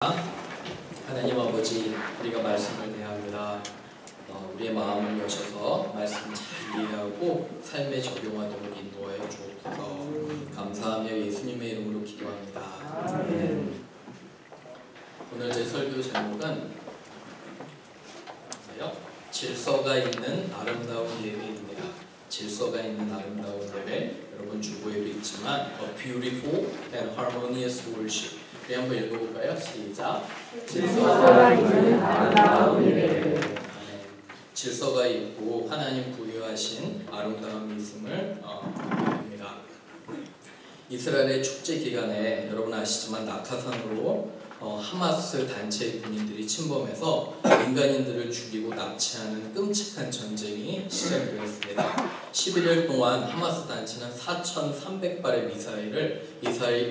하나님 아버지, 우리가 말씀을 대합니다. 우리의 마음을 여셔서 말씀 잘 이해하고 삶에 적용하도록 인도하여 주옵소서. 감사하며 예수님의 이름으로 기도합니다. 오늘 제 설교 제목은 질서가 있는 아름다운 예배입니다. 질서가 있는 아름다운 예배, 여러분 주보에도 있지만 A beautiful and harmonious worship. 우리 한번 읽어볼까요? 시작. 질서가 있는 아름다운 예배. 질서가 있고 하나님 부여하신 아름다움이 있음을 합니다. 이스라엘의 축제 기간에 여러분 아시지만 낙하산으로 하마스 단체의 군인들이 침범해서 민간인들을 죽이고 납치하는 끔찍한 전쟁이 시작되었습니다. 11일 동안 하마스 단체는 4,300발의 미사일을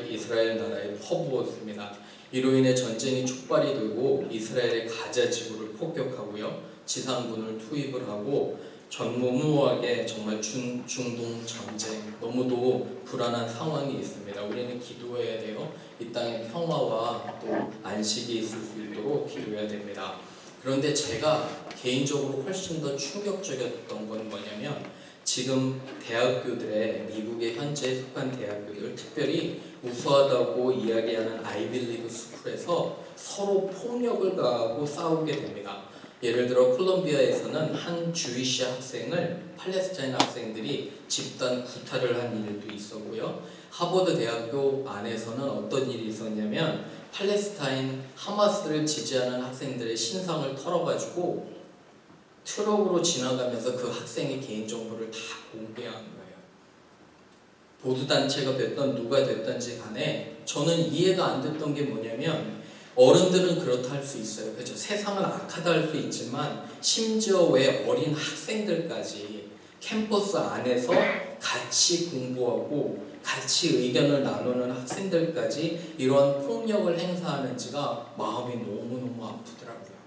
이스라엘 나라에 퍼부었습니다. 이로 인해 전쟁이 촉발이 되고 이스라엘의 가자 지구를 폭격하고요, 지상군을 투입을 하고 전무후무하게 정말 중동 전쟁, 너무도 불안한 상황이 있습니다. 우리는 기도해야 돼요. 이 땅에 평화와 또 안식이 있을 수 있도록 기도해야 됩니다. 그런데 제가 개인적으로 훨씬 더 충격적이었던 건 뭐냐면, 지금 대학교들의, 미국의 현재 속한 대학교들, 특별히 우수하다고 이야기하는 아이빌리그 스쿨에서 서로 폭력을 가하고 싸우게 됩니다. 예를 들어 콜롬비아에서는 한 주이시 학생을 팔레스타인 학생들이 집단 구타를 한 일도 있었고요. 하버드 대학교 안에서는 어떤 일이 있었냐면, 팔레스타인 하마스를 지지하는 학생들의 신상을 털어가지고 트럭으로 지나가면서 그 학생의 개인정보를 다 공개한 거예요. 보수단체가 됐던 누가 됐든지 간에 저는 이해가 안 됐던 게 뭐냐면, 어른들은 그렇다 할 수 있어요. 그렇죠? 세상은 악하다 할 수 있지만 심지어 왜 어린 학생들까지 캠퍼스 안에서 같이 공부하고 같이 의견을 나누는 학생들까지 이러한 폭력을 행사하는지가 마음이 너무너무 아프더라고요.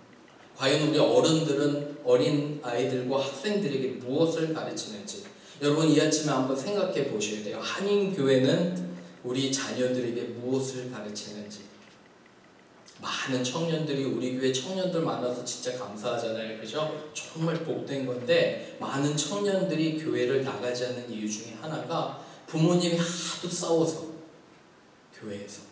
과연 우리 어른들은 어린 아이들과 학생들에게 무엇을 가르치는지, 여러분 이 아침에 한번 생각해 보셔야 돼요. 한인교회는 우리 자녀들에게 무엇을 가르치는지. 많은 청년들이, 우리 교회 청년들 많아서 진짜 감사하잖아요. 그죠? 정말 복된 건데, 많은 청년들이 교회를 나가지 않는 이유 중에 하나가 부모님이 하도 싸워서, 교회에서.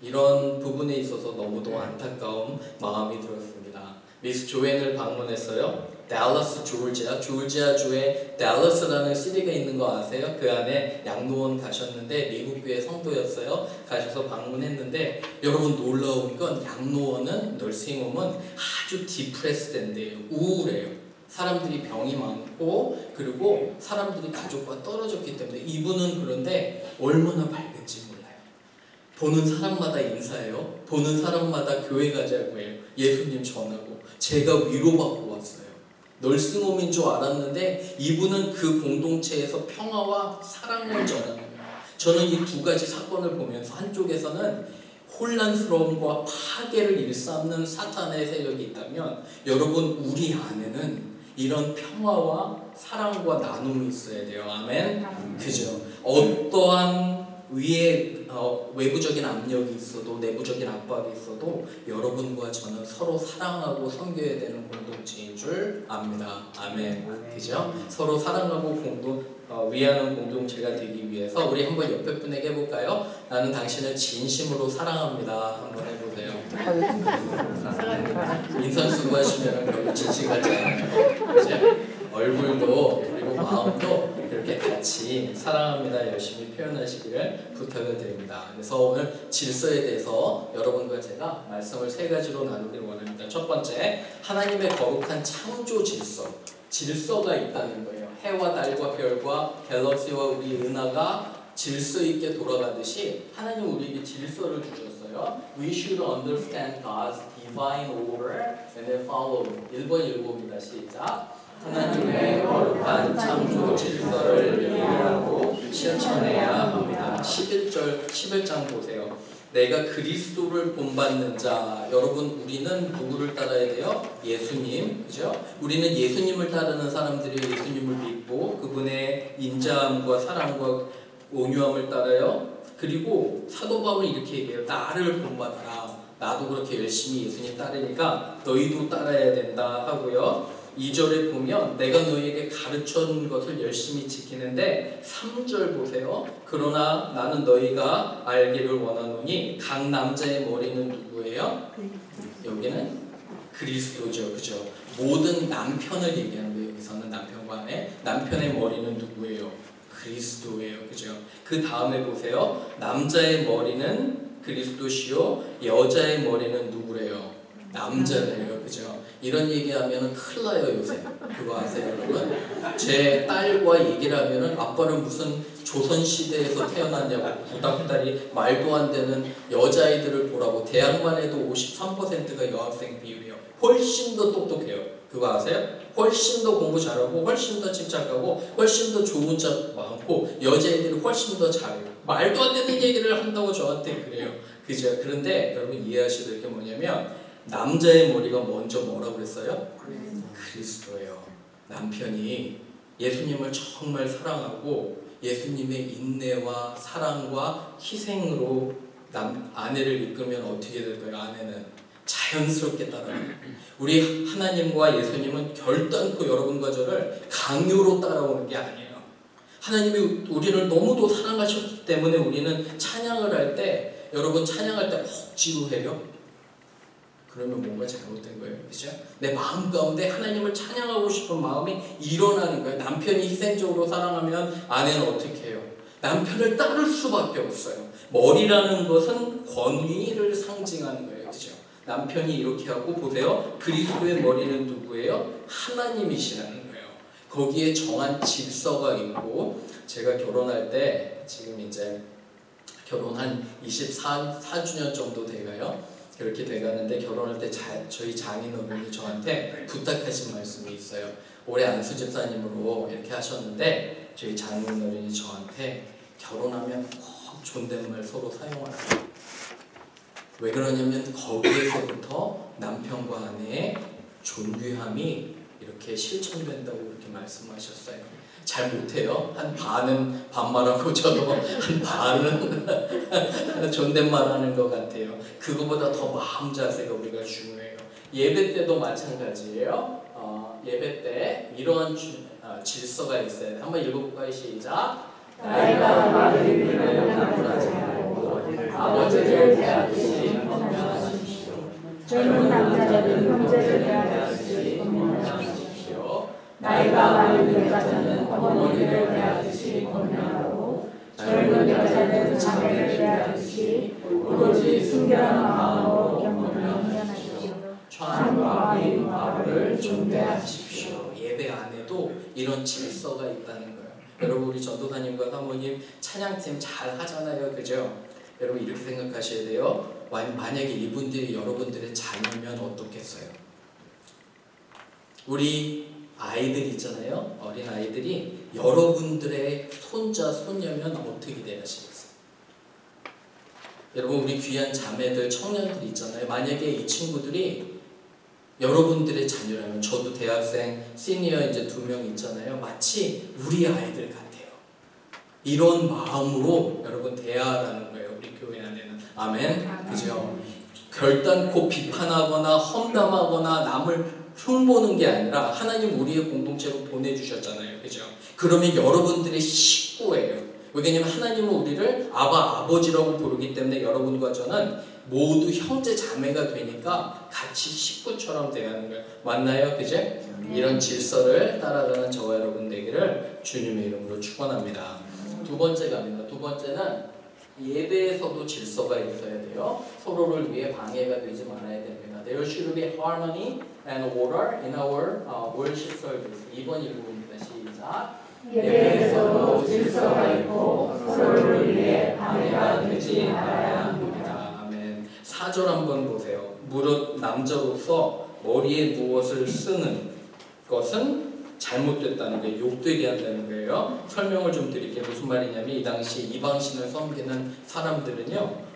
이런 부분에 있어서 너무도 안타까운 마음이 들었습니다. 미스 조앤을 방문했어요. 댈러스, 조지아주에 댈러스라는 시리가 있는 거 아세요? 그 안에 양로원 가셨는데, 미국 교회 성도였어요. 가셔서 방문했는데, 여러분 놀라운 건 양로원은, 널싱홈은 아주 디프레스된데요. 우울해요. 사람들이 병이 많고, 그리고 사람들이 가족과 떨어졌기 때문에. 이분은 그런데 얼마나 밝은지 몰라요. 보는 사람마다 인사해요. 보는 사람마다 교회 가자고 해요. 예수님 전하고. 제가 위로받고 왔어요. 널싱홈인 줄 알았는데 이분은 그 공동체에서 평화와 사랑을 전하는 거예요. 저는 이 두 가지 사건을 보면서, 한쪽에서는 혼란스러움과 파괴를 일삼는 사탄의 세력이 있다면, 여러분 우리 안에는 이런 평화와 사랑과 나눔이 있어야 돼요. 아멘. 그죠? 어떠한 위에 외부적인 압력이 있어도, 내부적인 압박이 있어도 여러분과 저는 서로 사랑하고 섬겨야 되는 공동체인 줄 압니다. 아멘. 그죠? 서로 사랑하고 위하는 공동체가 되기 위해서 우리 한번 옆에 분에게 해볼까요? 나는 당신을 진심으로 사랑합니다. 한번 해보세요. 인상수고하시면 별로 진심 같지 않아요. 그죠? 얼굴도 그리고 마음도 그렇게 같이 사랑합니다 열심히 표현하시기를 부탁을 드립니다. 그래서 오늘 질서에 대해서 여러분과 제가 말씀을 세 가지로 나누기를 원합니다. 첫 번째, 하나님의 거룩한 창조 질서가 있다는 거예요. 해와 달과 별과 갤럭시와 우리 은하가 질서 있게 돌아가듯이 하나님 우리에게 질서를 주셨어요. We should understand God's divine order and then follow. 1번 읽어봅니다. 시작. 하나님의 거룩한 창조 질서를 이해하고 실천해야 합니다. 11장 보세요. 내가 그리스도를 본받는 자. 여러분 우리는 누구를 따라야 돼요? 예수님. 그죠? 우리는 예수님을 따르는 사람들이 예수님을 믿고 그분의 인자함과 사랑과 온유함을 따라요. 그리고 사도 바울은 이렇게 얘기해요. 나를 본받아라. 나도 그렇게 열심히 예수님 따르니까 너희도 따라야 된다 하고요. 2절에 보면 내가 너희에게 가르쳐준 것을 열심히 지키는데 3절 보세요. 그러나 나는 너희가 알기를 원하노니 각 남자의 머리는 누구예요? 여기는 그리스도죠. 그죠? 모든 남편을 얘기하는 거예요. 여기서는 남편과 아내. 남편의 머리는 누구예요? 그리스도예요. 그죠? 그 다음에 보세요. 남자의 머리는 그리스도시요 여자의 머리는 누구래요? 남자래요. 그죠? 이런 얘기하면 큰일 나요. 요새 그거 아세요 여러분? 제 딸과 얘기를 하면 아빠는 무슨 조선시대에서 태어났냐고 구닥다리 말도 안 되는 여자아이들을 보라고. 대학만 해도 53%가 여학생 비율이에요. 훨씬 더 똑똑해요. 그거 아세요? 훨씬 더 공부 잘하고 훨씬 더 침착하고 훨씬 더 좋은 자 많고 여자애들이 훨씬 더 잘해요. 말도 안 되는 얘기를 한다고 저한테 그래요. 그죠? 그런데 여러분 이해하셔야 될 게 뭐냐면 남자의 머리가 먼저 뭐라고 그랬어요? 그리스도예요. 남편이 예수님을 정말 사랑하고 예수님의 인내와 사랑과 희생으로 아내를 이끌면 어떻게 될까요? 아내는 자연스럽게 따라가요. 우리 하나님과 예수님은 결단코 여러분과 저를 강요로 따라오는 게 아니에요. 하나님이 우리를 너무도 사랑하셨기 때문에 우리는 찬양을 할 때 여러분 찬양할 때 억지로 해요. 그러면 뭔가 잘못된 거예요. 그죠? 내 마음 가운데 하나님을 찬양하고 싶은 마음이 일어나는 거예요. 남편이 희생적으로 사랑하면 아내는 어떻게 해요? 남편을 따를 수밖에 없어요. 머리라는 것은 권위를 상징하는 거예요. 그죠? 남편이 이렇게 하고 보세요. 그리스도의 머리는 누구예요? 하나님이시라는 거예요. 거기에 정한 질서가 있고 제가 결혼할 때 지금 이제 결혼 한 24주년 정도 돼가요. 그렇게 돼가는데 결혼할 때 저희 장인어른이 저한테 부탁하신 말씀이 있어요. 올해 안수 집사님으로 이렇게 하셨는데 저희 장인어른이 저한테 결혼하면 꼭 존댓말 서로 사용하라. 왜 그러냐면 거기에서부터 남편과 아내의 존귀함이 이렇게 실천된다고 그렇게 말씀하셨어요. 잘 못해요. 한 반은 반말하고 저도 한 반은 존댓말하는 것 같아요. 그거보다 더 마음 자세가 우리가 중요해요. 예배 때도 마찬가지예요. 예배 때 이러한 질서가 있어야 돼. 한번 읽어볼까요? 시작. 나이가 많은 이들은 나무라지 말고 아버지를 대하듯이 권면하십시오. 젊은 남자들은 형제를 대하듯이 권면하십시오. 나이가 많은 여자는 어머니를 대하듯이 권면하고 젊은 여자는 자매를 대하듯이 오로지 순결한 마음으로 권면하십시오. 창과 인 바울을 존대하십시오. 예배 안에도 이런 질서가 있다는 거예요. 여러분 우리 전도사님과 사모님 찬양팀 잘 하잖아요. 그죠? 여러분 이렇게 생각하셔야 돼요. 만약에 이분들이 여러분들의 자녀면 어떻겠어요? 우리 아이들 있잖아요. 어린 아이들이 여러분들의 손자, 손녀면 어떻게 대하시겠어요? 여러분 우리 귀한 자매들, 청년들 있잖아요. 만약에 이 친구들이 여러분들의 자녀라면 저도 대학생, 시니어 이제 2명 있잖아요. 마치 우리 아이들 같아요. 이런 마음으로 여러분 대하라는 거예요. 우리 교회 안에는. 아멘? 그죠? 결단코 비판하거나 험담하거나 남을 흉보는 게 아니라 하나님 우리의 공동체로 보내주셨잖아요. 그죠? 그러면 여러분들의 식구예요. 왜냐하면 하나님은 우리를 아버지라고 부르기 때문에 여러분과 저는 모두 형제 자매가 되니까 같이 식구처럼 대하는 거예요. 맞나요? 그제? 이런 질서를 따라가는 저와 여러분 되기를 주님의 이름으로 축원합니다. 두 번째 갑니다. 두 번째는 예배에서도 질서가 있어야 돼요. 서로를 위해 방해가 되지 말아야 됩니다. There should be harmony and order in our worship service. 2번 읽어봅니다. 시작. 예배에서도 질서가 있고 서로를 위해 방해가 되지 말아야 합니다. 아멘. 4절 한번 보세요. 무릇 남자로서 머리에 무엇을 쓰는 것은 잘못됐다는 거예요. 욕되게 한다는 거예요. 설명을 좀 드릴게요. 무슨 말이냐면 이 당시 이방신을 섬기는 사람들은요.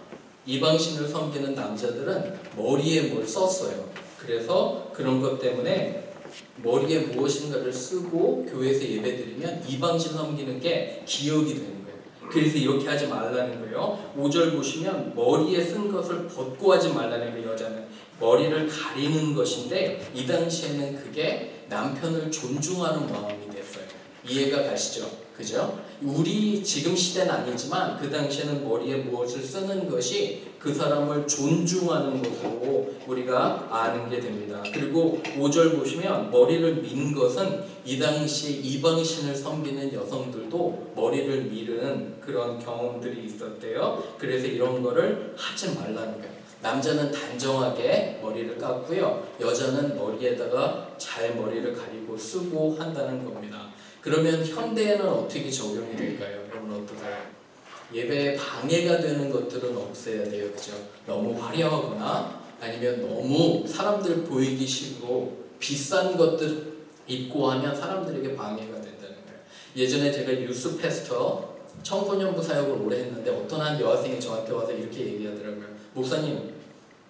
이방신을 섬기는 남자들은 머리에 뭘 썼어요. 그래서 그런 것 때문에 머리에 무엇인가를 쓰고 교회에서 예배드리면 이방신 섬기는 게 기억이 되는 거예요. 그래서 이렇게 하지 말라는 거예요. 5절 보시면 머리에 쓴 것을 벗고 하지 말라는 거예요. 여자는 머리를 가리는 것인데 이 당시에는 그게 남편을 존중하는 마음이 됐어요. 이해가 가시죠? 그죠? 우리 지금 시대는 아니지만 그 당시에는 머리에 무엇을 쓰는 것이 그 사람을 존중하는 것으로 우리가 아는 게 됩니다. 그리고 5절 보시면 머리를 민 것은 이 당시에 이방신을 섬기는 여성들도 머리를 미는 그런 경험들이 있었대요. 그래서 이런 거를 하지 말라는 거예요. 남자는 단정하게 머리를 깎고요. 여자는 머리에다가 잘 머리를 가리고 쓰고 한다는 겁니다. 그러면 현대에는 어떻게 적용이 될까요? 여러분 어떠세요? 예배에 방해가 되는 것들은 없애야 돼요. 그죠? 너무 화려하거나 아니면 너무 사람들 보이기 싫고 비싼 것들 입고 하면 사람들에게 방해가 된다는 거예요. 예전에 제가 유스 패스터 청소년부 사역을 오래 했는데 어떤 한 여학생이 저한테 와서 이렇게 얘기하더라고요. 목사님,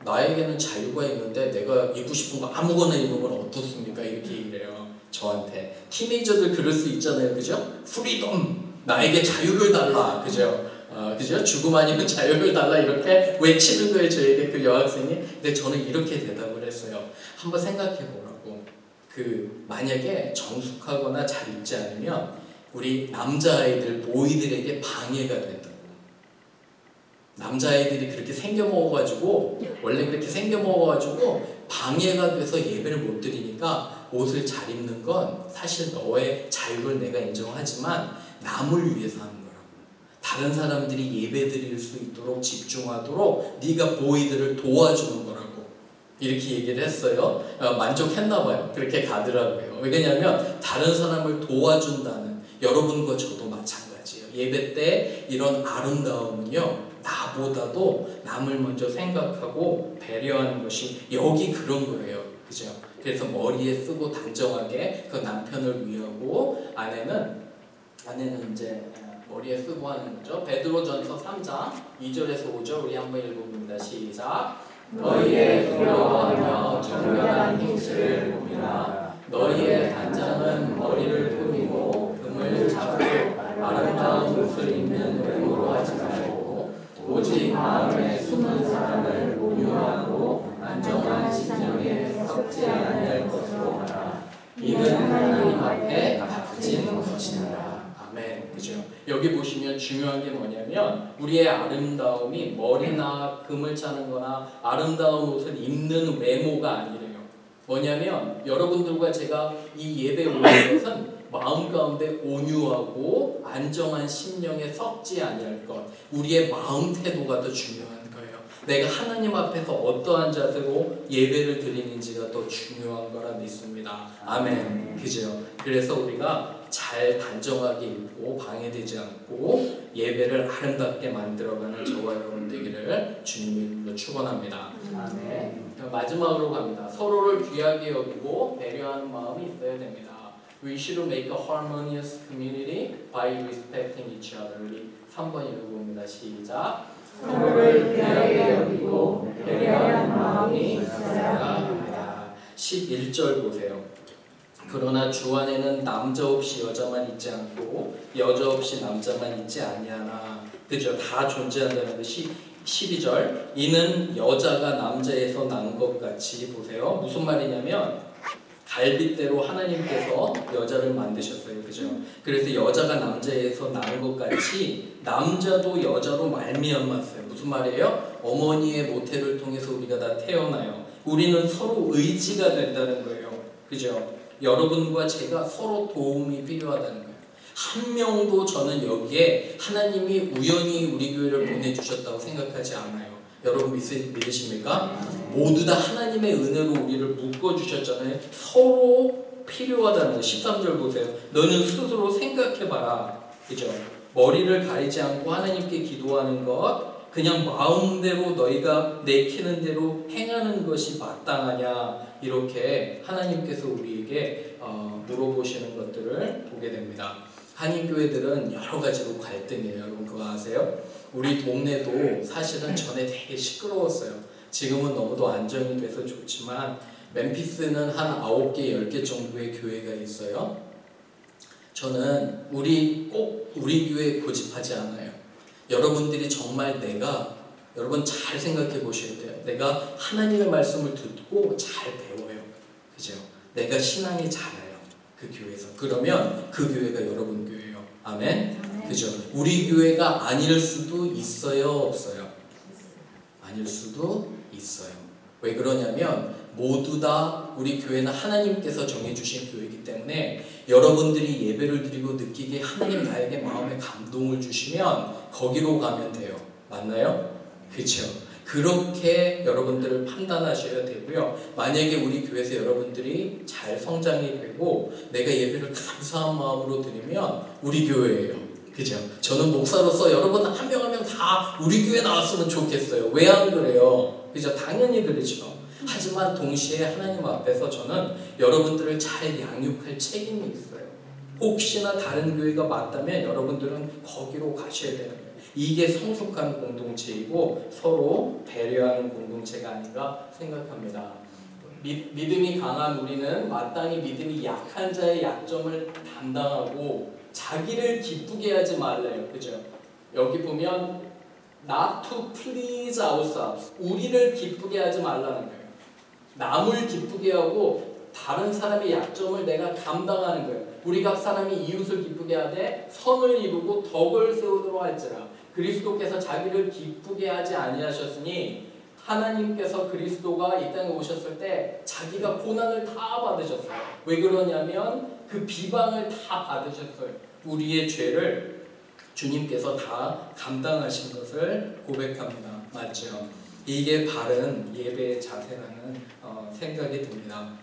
나에게는 자유가 있는데 내가 입고 싶은 거 아무거나 입으면 어떻습니까? 이렇게 얘기를 해요. 저한테. 티네이저들 그럴 수 있잖아요. 그죠? 프리덤, 나에게 자유를 달라. 그죠? 그죠? 죽음 아니면 자유를 달라. 이렇게 외치는 거예요. 저에게 그 여학생이. 근데 저는 이렇게 대답을 했어요. 한번 생각해 보라고. 만약에 정숙하거나 잘 입지 않으면 우리 남자아이들, 보이들에게 방해가 된다. 남자아이들이 그렇게 생겨먹어가지고 원래 그렇게 생겨먹어가지고 방해가 돼서 예배를 못 드리니까 옷을 잘 입는 건 사실 너의 자유를 내가 인정하지만 남을 위해서 하는 거라고. 다른 사람들이 예배 드릴 수 있도록 집중하도록 네가 보이들을 도와주는 거라고. 이렇게 얘기를 했어요. 만족했나 봐요. 그렇게 가더라고요. 왜냐하면 다른 사람을 도와준다는, 여러분과 저도 마찬가지예요. 예배 때 이런 아름다움은요, 나보다도 남을 먼저 생각하고 배려하는 것이 여기 그런 거예요. 그죠? 그래서 머리에 쓰고 단정하게 그 남편을 위하고 아내는 이제 머리에 쓰고 하는 거죠. 베드로전서 3장 2절에서 5절 우리 한번 읽어봅니다. 시작. 너희의 두려워하며 정결한 행실을 보이라. 너희의 단장은 머리를 꾸미고 금을 잡고 아름다운 옷을 입는 외모로 하지 말고 오직 마음에 숨은 사랑을 공유하고 안정한 심령에 썩지 않을 것으로 하라. 이는 하나님 앞에 값진 것이니라. 아멘. 그죠? 여기 보시면 중요한 게 뭐냐면 우리의 아름다움이 머리나 금을 차는 거나 아름다운 옷을 입는 외모가 아니래요. 뭐냐면 여러분들과 제가 이 예배 오는 것은 마음 가운데 온유하고 안정한 심령에 썩지 아니할 것, 우리의 마음 태도가 더 중요한 거예요. 내가 하나님 앞에서 어떠한 자세로 예배를 드리는지가 더 중요한 거라 믿습니다. 아멘. 그죠? 그래서 우리가 잘 단정하게 입고 방해되지 않고 예배를 아름답게 만들어가는 저와 여러분 되기를 주님으로 축원합니다. 아멘. 마지막으로 갑니다. 서로를 귀하게 여기고 배려하는 마음이 있어야 됩니다. We should make a harmonious community by respecting each other. 우리 3번 읽어봅니다. 시작. 서로를 귀하게 여기고 배려하는 마음이 있어야 합니다. 11절 보세요. 그러나 주 안에는 남자 없이 여자만 있지 않고 여자 없이 남자만 있지 아니하나. 그죠? 다 존재한다는 것이 12절. 이는 여자가 남자에서 난 것 같이. 보세요. 무슨 말이냐면 갈빗대로 하나님께서 여자를 만드셨어요. 그죠? 그래서 여자가 남자에서 난 것 같이 남자도 여자로 말미암았어요. 무슨 말이에요? 어머니의 모태를 통해서 우리가 다 태어나요. 우리는 서로 의지가 된다는 거예요. 그죠? 여러분과 제가 서로 도움이 필요하다는 거예요. 한 명도 저는 여기에 하나님이 우연히 우리 교회를 보내주셨다고 생각하지 않아요. 여러분 믿으십니까? 모두 다 하나님의 은혜로 우리를 묶어주셨잖아요. 서로 필요하다는 거예요. 13절 보세요. 너는 스스로 생각해봐라. 그죠? 머리를 가리지 않고 하나님께 기도하는 것, 그냥 마음대로 너희가 내키는 대로 행하는 것이 마땅하냐, 이렇게 하나님께서 우리에게 물어보시는 것들을 보게 됩니다. 한인교회들은 여러 가지로 갈등이에요. 여러분 그거 아세요? 우리 동네도 사실은 전에 되게 시끄러웠어요. 지금은 너무도 안정이 돼서 좋지만 멤피스는 한 9개, 10개 정도의 교회가 있어요. 저는 꼭 우리 교회에 고집하지 않아요. 여러분들이 정말 여러분 잘 생각해 보셔야 돼요. 내가 하나님의 말씀을 듣고 잘 배워요. 그죠? 내가 신앙이 자라요. 그 교회에서. 그러면 그 교회가 여러분 교회예요. 아멘? 그죠? 우리 교회가 아닐 수도 있어요, 없어요? 아닐 수도 있어요. 왜 그러냐면 모두 다 우리 교회는 하나님께서 정해주신 교회이기 때문에 여러분들이 예배를 드리고 느끼게 하나님 나에게 마음에 감동을 주시면 거기로 가면 돼요. 맞나요? 그렇죠? 그렇게 여러분들을 판단하셔야 되고요. 만약에 우리 교회에서 여러분들이 잘 성장이 되고 내가 예배를 감사한 마음으로 드리면 우리 교회예요. 그죠? 저는 목사로서 여러분 한 명 한 명 다 우리 교회 나왔으면 좋겠어요. 왜 안 그래요? 그죠? 당연히 그렇죠. 하지만 동시에 하나님 앞에서 저는 여러분들을 잘 양육할 책임이 있어요. 혹시나 다른 교회가 맞다면 여러분들은 거기로 가셔야 되는 거예요. 이게 성숙한 공동체이고 서로 배려하는 공동체가 아닌가 생각합니다. 믿음이 강한 우리는 마땅히 믿음이 약한 자의 약점을 담당하고 자기를 기쁘게 하지 말래요. 그죠? 여기 보면 not to please ourselves. 우리를 기쁘게 하지 말라는 거예요. 남을 기쁘게 하고 다른 사람의 약점을 내가 감당하는 거예요. 우리 각 사람이 이웃을 기쁘게 하되 선을 이루고 덕을 세우도록 할지라. 그리스도께서 자기를 기쁘게 하지 아니하셨으니 하나님께서 그리스도가 이 땅에 오셨을 때 자기가 고난을 다 받으셨어요. 왜 그러냐면 그 비방을 다 받으셨어요. 우리의 죄를 주님께서 다 감당하신 것을 고백합니다. 맞죠? 이게 바른 예배의 자세라는 생각이 듭니다.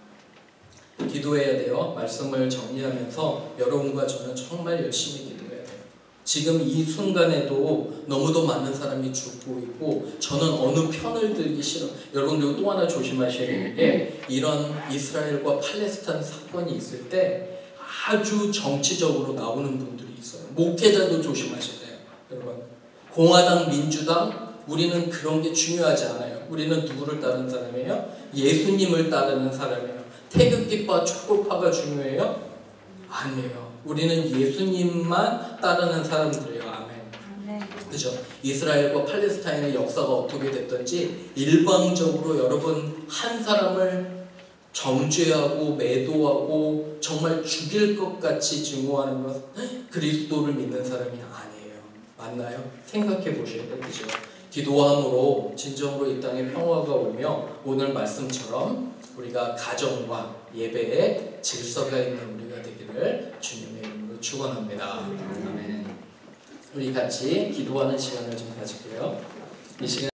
기도해야 돼요. 말씀을 정리하면서 여러분과 저는 정말 열심히 기도해야 돼요. 지금 이 순간에도 너무도 많은 사람이 죽고 있고 저는 어느 편을 들기 싫어. 여러분 그리고 또 하나 조심하셔야 되는 게 이런 이스라엘과 팔레스타인 사건이 있을 때 아주 정치적으로 나오는 분들이 있어요. 목회자도 조심하셔야 돼요. 여러분 공화당, 민주당 우리는 그런 게 중요하지 않아요. 우리는 누구를 따르는 사람이에요? 예수님을 따르는 사람이에요. 태극기파, 촛불파가 중요해요? 아니에요. 우리는 예수님만 따르는 사람들이에요. 아멘. 그죠? 이스라엘과 팔레스타인의 역사가 어떻게 됐든지 일방적으로 여러분 한 사람을 정죄하고 매도하고 정말 죽일 것 같이 증오하는 것 그리스도를 믿는 사람이 아니에요. 맞나요? 생각해 보셔야 돼요. 그죠? 기도함으로 진정으로 이 땅에 평화가 오며 오늘 말씀처럼 우리가 가정과 예배에 질서가 있는 우리가 되기를 주님의 이름으로 축원합니다. 아멘. 우리 같이 기도하는 시간을 좀 가질게요. 이 시간